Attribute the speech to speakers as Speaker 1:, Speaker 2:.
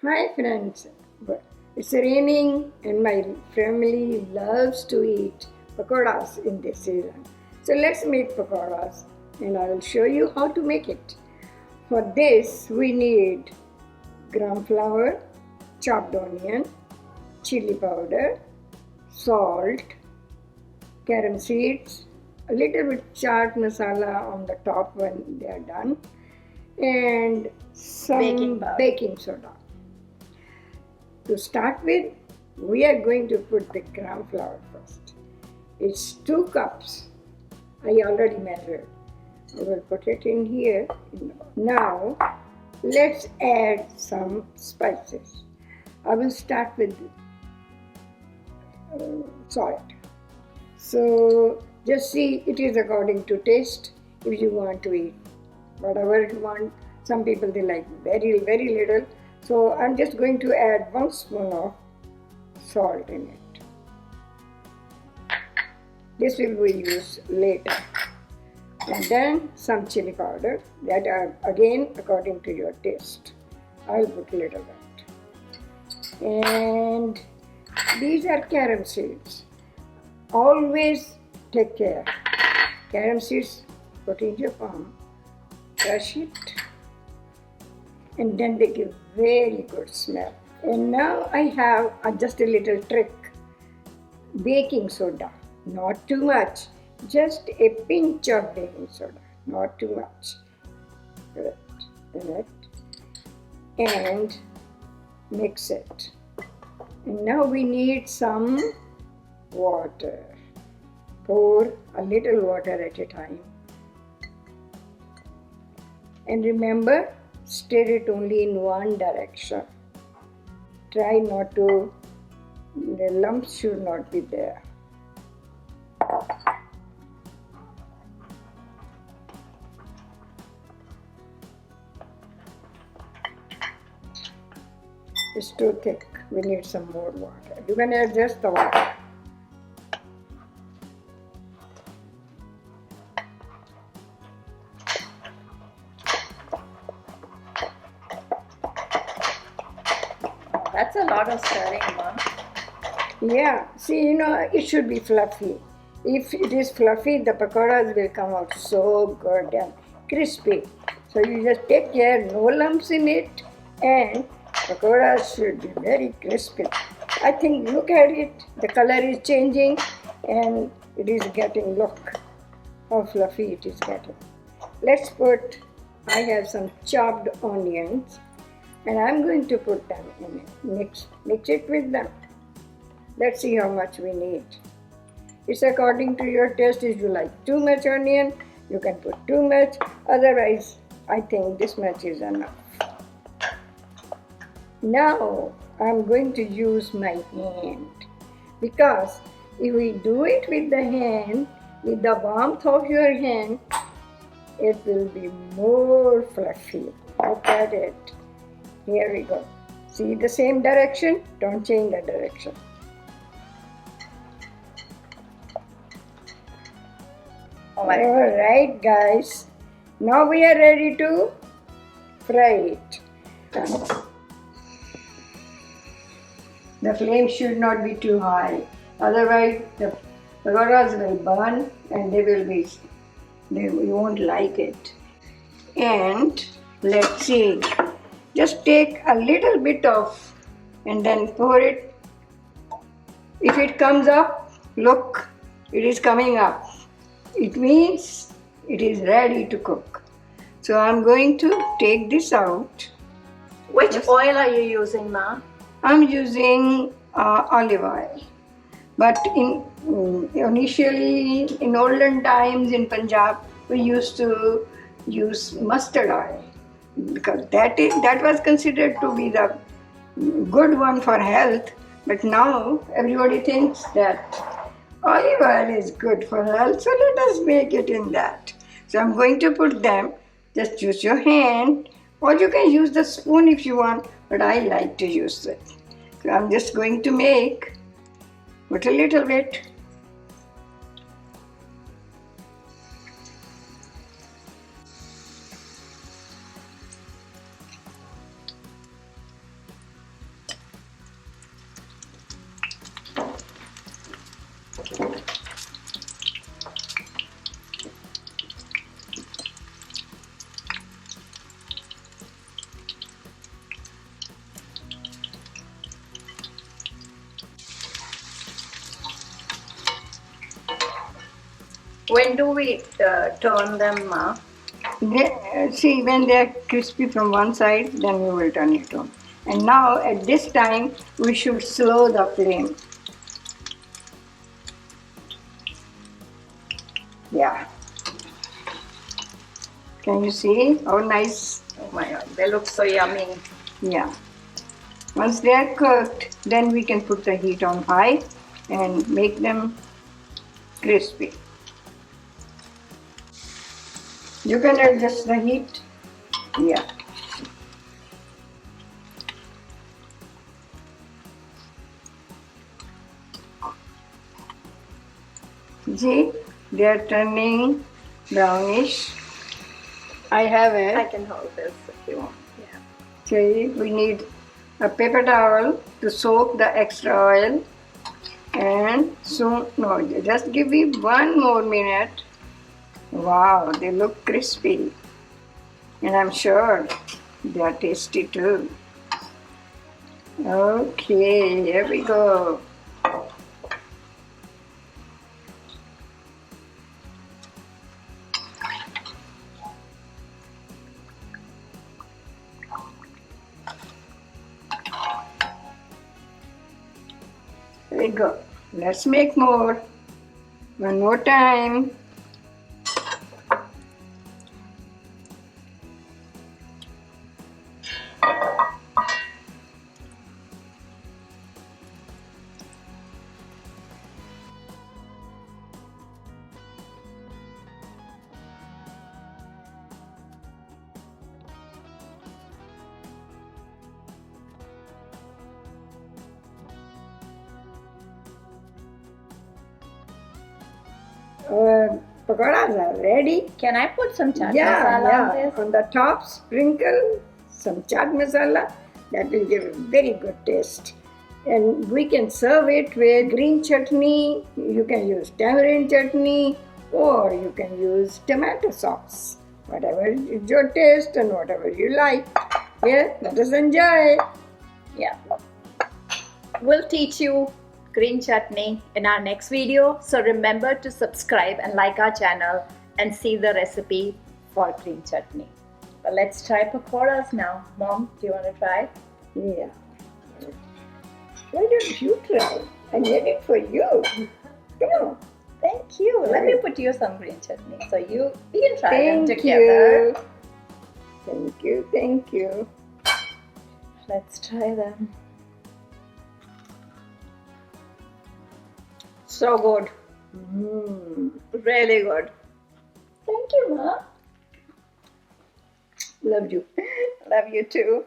Speaker 1: Hi friends, it's raining and my family loves to eat pakoras in this season. So let's make pakoras and I will show you how to make it. For this we need gram flour, chopped onion, chili powder, salt, carom seeds, a little bit chaat masala on the top when they are done, and some baking soda. To start with, we are going to put the gram flour first. It's 2 cups. I already measured. I will put it in here. Now, let's add some spices. I will start with salt. So, just see, it is according to taste. If you want to eat whatever you want, some people they like very little. So I'm just going to add 1 spoon of salt in it. This will be used later. And then some chili powder that are again according to your taste. I'll put a little bit. And these are carom seeds. Always take care. Carom seeds, put in your palm, crush it, and then they give very good smell. And now I have just a little trick. Baking soda, not too much, just a pinch of baking soda, not too much. And mix it. And now we need some water. Pour a little water at a time. And remember, stir it only in one direction. Try not to, the lumps should not be there. It's too thick. We need some more water. You can adjust the water.
Speaker 2: That's a lot of stirring, Mom.
Speaker 1: Yeah, see, it should be fluffy. If it is fluffy, the pakoras will come out so good and crispy. So you just take care, no lumps in it, and pakoras should be very crispy. I think, look at it, the color is changing and it is getting, look how fluffy it is getting. Let's put, I have some chopped onions. And I'm going to put them in it. Mix it with them. Let's see how much we need. It's according to your taste. If you like too much onion, you can put too much. Otherwise, I think this much is enough. Now, I'm going to use my hand. Because if we do it with the hand, with the warmth of your hand, it will be more fluffy. Look at it. Here we go. See the same direction? Don't change the direction. Alright guys. Now we are ready to fry it. The flame should not be too high. Otherwise the pakoras will burn and you won't like it. And let's see. Just take a little bit of and then pour it. If it comes up, look, it is coming up. It means it is ready to cook. So I'm going to take this out.
Speaker 2: Which oil are you using, Ma?
Speaker 1: I'm using olive oil. But initially, in olden times in Punjab, we used to use mustard oil. Because that was considered to be the good one for health, but now everybody thinks that olive oil is good for health, so let us make it in that. So I'm going to put them, just use your hand, or you can use the spoon if you want, but I like to use it. So I'm just going to put a little bit.
Speaker 2: When do we turn them, Ma?
Speaker 1: See, when they are crispy from one side, then we will turn it on. And now at this time, we should slow the flame. Yeah. Can you see how nice?
Speaker 2: Oh my God, they look so yummy.
Speaker 1: Yeah. Once they are cooked, then we can put the heat on high and make them crispy. You can adjust the heat. Yeah. See, they are turning brownish. I have
Speaker 2: I
Speaker 1: it.
Speaker 2: can hold this if you want. Yeah.
Speaker 1: See, we need a paper towel to soak the extra oil. And soon, no, just give me 1 more minute. Wow, they look crispy. And I'm sure they are tasty too. Okay, here we go. Here we go. Let's make more. One more time. Pakoras are ready.
Speaker 2: Can I put some chaat
Speaker 1: Yeah,
Speaker 2: masala
Speaker 1: yeah.
Speaker 2: on this?
Speaker 1: On the top, sprinkle some chaat masala. That will give a very good taste. And we can serve it with green chutney. You can use tamarind chutney, or you can use tomato sauce. Whatever is your taste and whatever you like. Yeah, let us enjoy.
Speaker 2: Yeah. We'll teach you green chutney in our next video. So remember to subscribe and like our channel and see the recipe for green chutney. But let's try pakoras now. Mom, do you want to try?
Speaker 1: Yeah. Why don't you try? I made it for you. Come on.
Speaker 2: Thank you. Let me put you some green chutney. So we can try them
Speaker 1: Thank
Speaker 2: together.
Speaker 1: you. Thank you. Thank you.
Speaker 2: Let's try them. So good. Really good. Thank you, Ma.
Speaker 1: Love you.
Speaker 2: Love you too.